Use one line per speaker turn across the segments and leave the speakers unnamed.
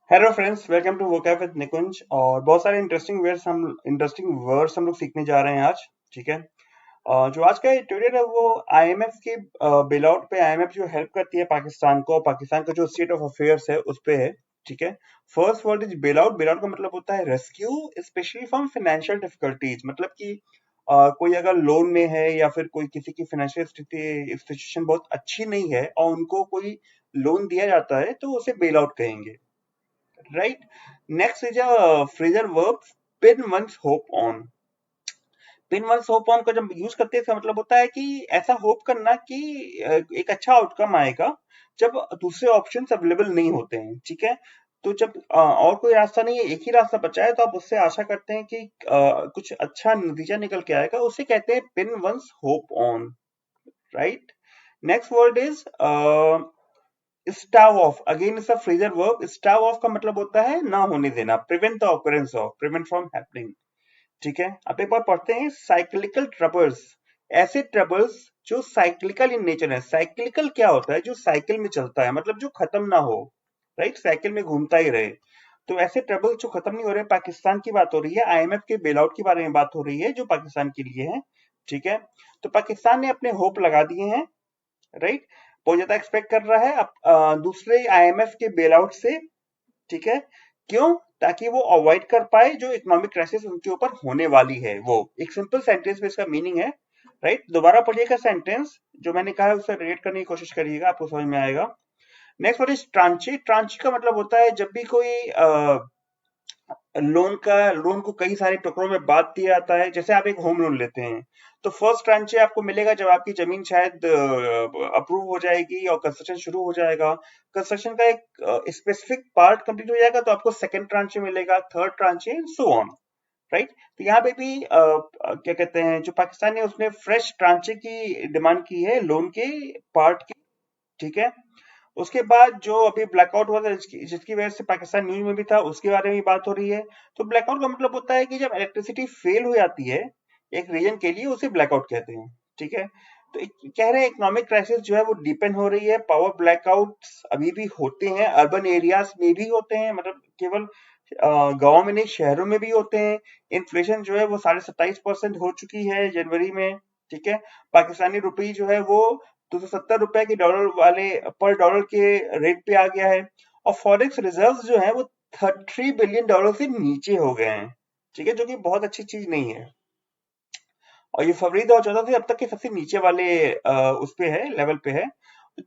Hello friends, welcome to vocab with Nikunj. और बहुत सारे इंटरेस्टिंग वर्ड्स हम लोग सीखने जा रहे हैं आज। ठीक है। जो आज का ट्यूटोरियल है वो आईएमएफ के बेल आउट पे, आईएमएफ जो हेल्प करती है पाकिस्तान को, और पाकिस्तान का जो स्टेट ऑफ अफेयर्स है उस पे है। ठीक है। First word is bail out. Bail out का मतलब होता है rescue, specially from financial difficulties. मतलब कि कोई अगर लोन में है या फिर कोई किसी की फाइनेंशियल स्थिति सिचुएशन बहुत अच्छी नहीं है और उनको कोई लोन दिया जाता है तो उसे बेल आउट कहेंगे। Right. Next is a phrasal verb, pin one's hope on. Pin one's hope on का जब यूज करते हैं इसका मतलब होता है कि ऐसा होप करना कि एक अच्छा आउटकम आएगा जब दूसरे ऑप्शंस अवेलेबल नहीं होते हैं। ठीक है। तो जब और कोई रास्ता नहीं है, एक ही रास्ता बचा है, तो आप उससे आशा करते हैं कि कुछ अच्छा नतीजा निकल के आएगा, उसे कहते हैं pin one's hope on. Right. Next word is stave off. Again is a phrasal verb. Stave off का मतलब होता है ना होने देना, prevent the occurrence of, prevent from happening. ठीक है। अब एक बार पढ़ते हैं साइक्लिकल ट्रबल्स। ऐसे ट्रबल्स जो साइक्लिकल इन नेचर है। साइक्लिकल क्या होता है? जो साइकिल में चलता है, मतलब जो खत्म ना हो। राइट, साइकिल में घूमता ही रहे। तो ऐसे ट्रबल्स जो खत्म नहीं हो रहे, पाकिस्तान की बात हो रही है, आईएमएफ के बेल आउट के बारे में बात हो रही है जो पाकिस्तान के लिए है। ठीक है। तो पाकिस्तान ने अपने होप लगा दिए हैं। राइट। बहुत ज्यादा एक्सपेक्ट कर रहा है अब दूसरे आईएमएफ के बेल आउट से। ठीक है। क्यों? ताकि वो अवॉइड कर पाए जो इकोनॉमिक क्राइसिस उनके ऊपर होने वाली है। वो एक सिंपल सेंटेंस में इसका मीनिंग है। राइट। दोबारा पढ़िएगा सेंटेंस, जो मैंने कहा है उससे रिलेट करने की कोशिश करिएगा, आपको समझ में आएगा। Next word is tranche. Tranche का मतलब होता है जब भी कोई लोन को कई सारे टुकड़ों में बांट दिया जाता है। जैसे आप एक होम लोन लेते हैं तो फर्स्ट ट्रांचे आपको मिलेगा जब आपकी जमीन शायद अप्रूव हो जाएगी और कंस्ट्रक्शन शुरू हो जाएगा। कंस्ट्रक्शन का एक स्पेसिफिक पार्ट कंप्लीट हो जाएगा तो आपको सेकंड ट्रांचे मिलेगा, third tranche and so on. Right. तो यहाँ पे भी क्या कहते हैं, जो पाकिस्तान ने उसने फ्रेश ट्रांचे की डिमांड की है लोन के पार्ट की। ठीक है। उसके बाद जो अभी ब्लैकआउट हुआ था, जिसकी वजह से पाकिस्तान न्यूज में भी था, उसके बारे में बात हो रही है। तो ब्लैकआउट का मतलब होता है कि जब इलेक्ट्रिसिटी फेल हो जाती है एक रीजन के लिए, उसे ब्लैकआउट कहते हैं। ठीक है। तो कह रहे हैं इकोनॉमिक क्राइसिस जो है वो डीपेंड हो रही है। पावर ब्लैकआउट्स अभी भी होते हैं, अर्बन एरियाज में भी होते हैं, मतलब केवल गांव में नहीं, शहरों में भी होते हैं। इन्फ्लेशन जो है वो 27.5% हो चुकी है जनवरी में। ठीक है। पाकिस्तानी रुपये जो है वो 270 रुपए के डॉलर वाले पर डॉलर के रेट पे आ गया है। और फॉरेक्स रिजर्व्स जो है वो 30 बिलियन डॉलर से नीचे हो गए हैं। ठीक है, जो कि बहुत अच्छी चीज नहीं है। और ये फरवरी 2014 से अब तक के सबसे नीचे वाले उस पे है, लेवल पे है।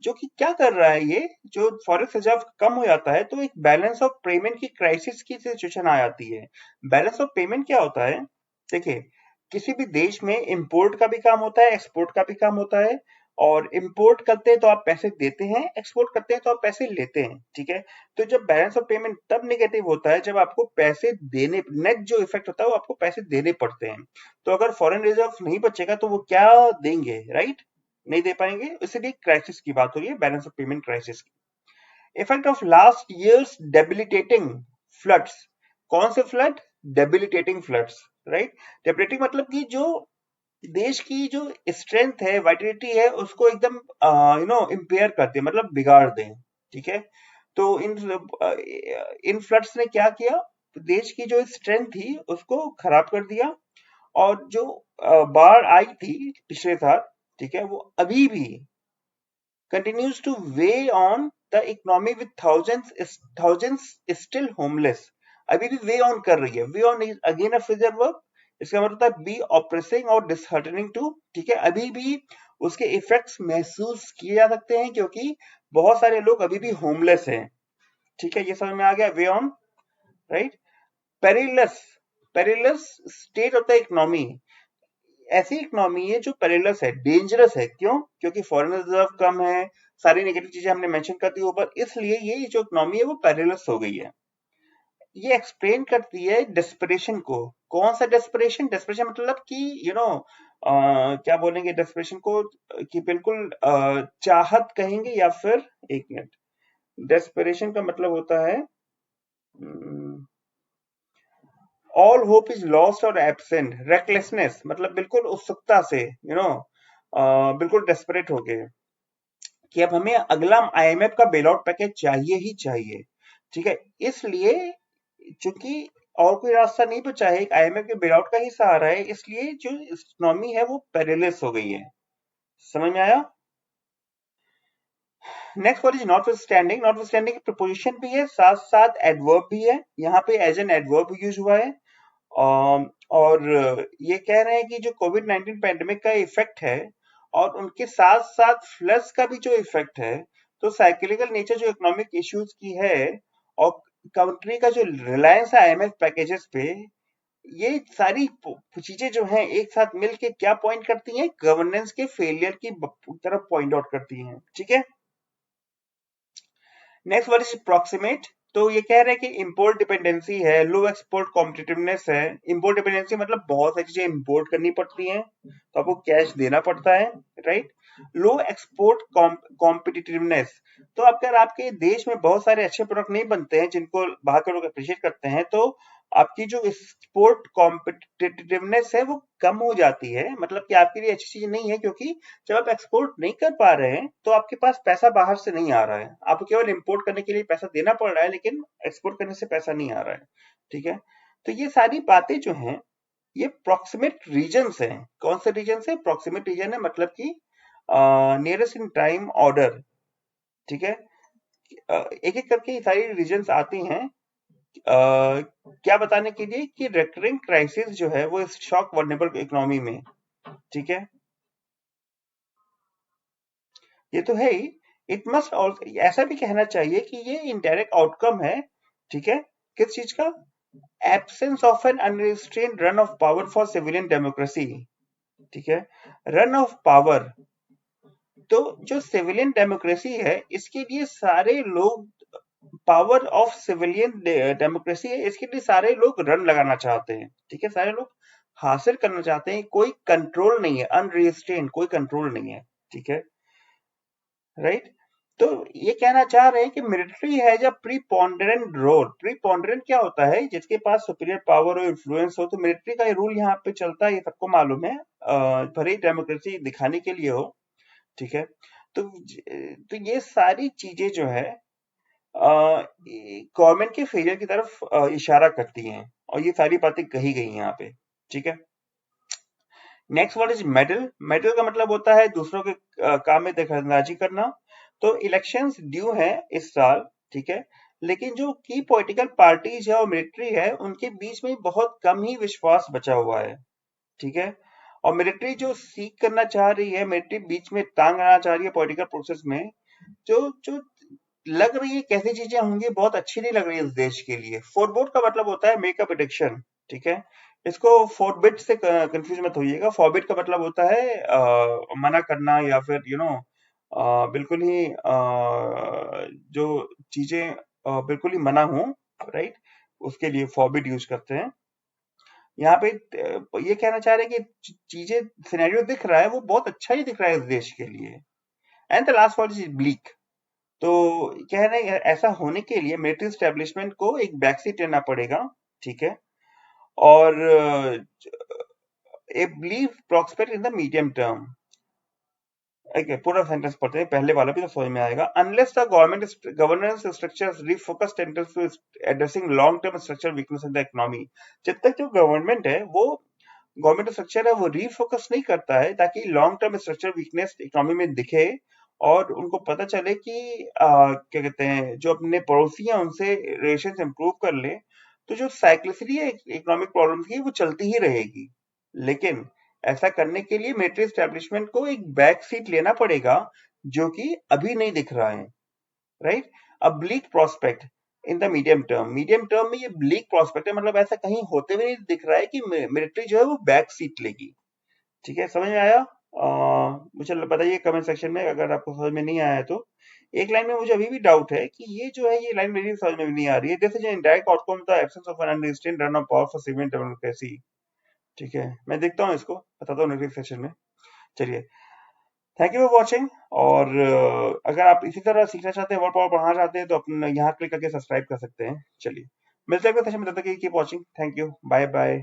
जो कि क्या कर रहा है, ये जो फॉरेक्स रिजर्व कम हो जाता है तो एक बैलेंस ऑफ पेमेंट की क्राइसिस की सिचुएशन आ जाती है। बैलेंस ऑफ पेमेंट क्या होता है? देखिए, किसी भी देश में इंपोर्ट का भी काम होता है, एक्सपोर्ट का भी काम होता है। और इंपोर्ट करते हैं तो आप पैसे देते हैं, एक्सपोर्ट करते हैं तो आप पैसे लेते हैं। ठीक है। तो जब बैलेंस ऑफ पेमेंट तब नेगेटिव होता है जब आपको पैसे देने, नेट जो इफेक्ट होता है वो आपको पैसे देने पड़ते हैं। तो अगर फॉरेन रिजर्व नहीं बचेगा तो वो क्या देंगे? राइट, नहीं दे पाएंगे। इसलिए क्राइसिस की बात हो रही है, बैलेंस ऑफ पेमेंट क्राइसिस की। Effect of last years debilitating floods. कौन से flood? Debilitating floods. Right. Debilitating मतलब कि जो देश की जो स्ट्रेंथ है, वाइटलिटी है, उसको एकदम इम्पेयर करते हैं, मतलब बिगाड़ दें। ठीक है। तो इन फ्लड्स ने क्या किया? देश की जो स्ट्रेंथ थी उसको खराब कर दिया। और जो बाढ़ आई थी पिछले साल, ठीक है, वो अभी भी continues to weigh on the economy with thousands still homeless. अभी भी वे ऑन कर रही है। वे on is again a phrasal verb. इसका मतलब होता है बी ऑप्रेसिंग और डिसहार्टनिंग टू। ठीक है। अभी भी उसके इफेक्ट्स महसूस किए जा सकते हैं क्योंकि बहुत सारे लोग अभी भी होमलेस हैं। ठीक है, ये समझ में आ गया, वे on. Right. Perilous. Perilous state होता है इकोनॉमी। ऐसी इकोनॉमी है जो पेरिलस है, डेंजरस है। क्यों? क्योंकि फॉरेन रिजर्व कम है, सारी नेगेटिव चीजें हमने मेंशन कर दी ऊपर, इसलिए ये जो इकोनॉमी है वो पेरिलस हो गई है। ये एक्सप्लेन करती है डेस्परेशन को। कौन सा डेस्परेशन? डेस्परेशन मतलब कि क्या बोलेंगे डेस्परेशन को, कि बिल्कुल चाहत कहेंगे या फिर, एक मिनट, डेस्परेशन का मतलब होता है ऑल होप इज लॉस्ट और एब्सेंट। रेकलेसनेस मतलब बिल्कुल उत्सुकता से, बिल्कुल डेस्परेट हो गए कि अब हमें अगला आईएमएफ का बेल आउट पैकेज चाहिए ही चाहिए। ठीक है, इसलिए चूंकि और कोई रास्ता नहीं बचा है, एक आईएमएफ के बेलआउट का ही सहारा है, इसलिए जो इकोनॉमी है वो पेरिलस हो गई है। समझ में आया? Next word is notwithstanding. Notwithstanding की प्रीपोजिशन भी है, साथ साथ एडवर्ब भी है, यहाँ पे एज एन एडवर्ब यूज हुआ है। और ये कह रहे हैं कि जो कोविड 19 पैंडेमिक का इफेक्ट है और उनके साथ साथ फ्लड्स का भी जो इफेक्ट है, तो साइक्लिकल नेचर जो इकोनॉमिक इश्यूज की है और कंट्री का जो रिलायंस है आईएमएफ पैकेजेस पे, ये सारी चीजें जो हैं एक साथ मिलके क्या पॉइंट करती हैं, गवर्नेंस के फेलियर की तरफ पॉइंट आउट करती हैं। ठीक है, नेक्स्ट वर्ड इज प्रॉक्सिमेट। तो ये कह रहे हैं कि इंपोर्ट डिपेंडेंसी है, लो एक्सपोर्ट कॉम्पिटिटिवनेस है। इंपोर्ट डिपेंडेंसी मतलब बहुत सारी चीजें इंपोर्ट करनी पड़ती हैं तो आपको कैश देना पड़ता है, राइट। लो एक्सपोर्ट कॉम्पिटिटिवनेस, तो अगर आपके देश में बहुत सारे अच्छे प्रोडक्ट नहीं बनते हैं जिनको बाहर के लोग अप्रिशिएट करते हैं, तो आपकी जो एक्सपोर्ट कॉम्पिटिटिवनेस है वो कम हो जाती है, मतलब कि आपके लिए अच्छी चीज नहीं है, क्योंकि जब आप एक्सपोर्ट नहीं कर पा रहे हैं तो आपके पास पैसा बाहर से नहीं आ रहा है, आपको केवल इंपोर्ट करने के लिए पैसा देना पड़ रहा है, लेकिन एक्सपोर्ट करने से पैसा नहीं आ रहा है। ठीक है, तो ये सारी बातें जो हैं ये प्रॉक्सिमेट रीजन्स हैं। कौन से रीजन है? प्रॉक्सिमेट रीजन है, मतलब कि नियरेस्ट इन टाइम ऑर्डर। ठीक है, एक एक करके ये सारी रीजन्स आती हैं क्या बताने के लिए कि रेकरिंग क्राइसिस जो है वो इस शॉक वल्नरेबल इकोनॉमी में। ठीक है, ये तो है ही। इट मस्ट ऑल्सो, ऐसा भी कहना चाहिए कि ये इनडायरेक्ट आउटकम है, ठीक है, किस चीज का? Absence of an unrestrained run of power for civilian democracy. ठीक है, रन ऑफ पावर, तो जो सिविलियन डेमोक्रेसी है इसके लिए सारे लोग, पावर ऑफ सिविलियन डेमोक्रेसी है इसके लिए सारे लोग रन लगाना चाहते हैं। ठीक है, सारे लोग हासिल करना चाहते हैं, कोई कंट्रोल नहीं है, अनरिस्ट्रेन्ड कोई कंट्रोल नहीं है। ठीक है, राइट। तो ये कहना चाह रहे हैं कि मिलिट्री हैज अ प्रीपोंडेरेंट रोल। प्रीपोंडेरेंट क्या होता है? जिसके पास सुपीरियर पावर और इन्फ्लुएंस हो, तो मिलिट्री का रूल यहाँ पे चलता है, ये सबको मालूम है, भले ही डेमोक्रेसी दिखाने के लिए हो। ठीक है, तो तो ये सारी चीजें जो है गवर्नमेंट के फेलियर की तरफ इशारा करती हैं, और ये सारी बातें कही गई हैं यहाँ पे। ठीक है, next word is medal. Medal का मतलब होता है दूसरों के काम में दखलंदाजी करना। तो इलेक्शंस ड्यू हैं इस साल, ठीक है, लेकिन जो की पॉलिटिकल पार्टीज है और मिलिट्री है उनके बीच में बहुत कम ही विश्वास बचा हुआ है। ठीक है, और मिलिट्री जो सीख करना चाह रही है, मिलिट्री बीच में टांग आना चाह रही है पॉलिटिकल प्रोसेस में, जो जो लग रही है कैसी चीजें होंगी, बहुत अच्छी नहीं लग रही है इस देश के लिए। फोरबोट का मतलब होता है मेक अ प्रेडिक्शन। ठीक है, इसको फोरबिट से कंफ्यूज मत होइएगा। फॉरबिट का मतलब होता है मना करना, या फिर बिल्कुल ही जो चीजें बिल्कुल ही मना हो, राइट, उसके लिए फॉरबिट यूज करते हैं। यहाँ पे ये कहना चाह रहे हैं कि चीजें, सिनेरियो दिख रहा है वो बहुत अच्छा ही दिख रहा है इस देश के लिए। And the last word is bleak. तो कह रहे हैं ऐसा होने के लिए मिलिट्री स्टैब्लिशमेंट को एक बैक सीट लेना पड़ेगा। ठीक है, और a believe prospect in the medium term. पूरा सेंटेंस पढ़ते हैं, पहले वाला भी तो समझ में आएगा। Unless the government governance structure refocus tendency to addressing long term structural weakness in the economy. जब तक जो गवर्नमेंट है वो, गवर्नमेंट स्ट्रक्चर है वो रिफोकस नहीं करता है ताकि long term structural weakness economy में दिखे, और उनको पता चले कि क्या कहते हैं, जो अपने पड़ोसी हैं उनसे रिलेशन इंप्रूव कर ले, तो जो साइक्लिसिटी है इकोनॉमिक प्रॉब्लम्स की वो चलती ही रहेगी। लेकिन ऐसा करने के लिए मिलिट्री एस्टेब्लिशमेंट को एक बैक सीट लेना पड़ेगा, जो कि अभी नहीं दिख रहा है, right. A bleak prospect in the medium term में ये ब्लीक प्रोस्पेक्ट है, मतलब ऐसा कहीं होते हुए नहीं दिख रहा है कि मिलिट्री जो है वो बैक सीट लेगी। ठीक है, समझ में आया? मुझे बताइए कमेंट सेक्शन में अगर आपको समझ में नहीं आया है तो। एक लाइन में मुझे अभी भी डाउट है कि ये जो है, ये लाइन मेरी समझ में भी नहीं आ रही है। This is an direct outcome the absence of an unrestrained run of power for civilian democracy. ठीक है, मैं देखता हूँ इसको, बताता हूँ नेक्स्ट सेशन में। चलिए, थैंक यू फॉर वॉचिंग। और अगर आप इसी तरह सीखना चाहते हैं, वर्ड पावर पढ़ाना चाहते हैं, तो अपना यहाँ क्लिक करके सब्सक्राइब कर सकते हैं। चलिए, मिलते हैं अगले सेशन में, तब तक keep watching. Thank you, bye bye.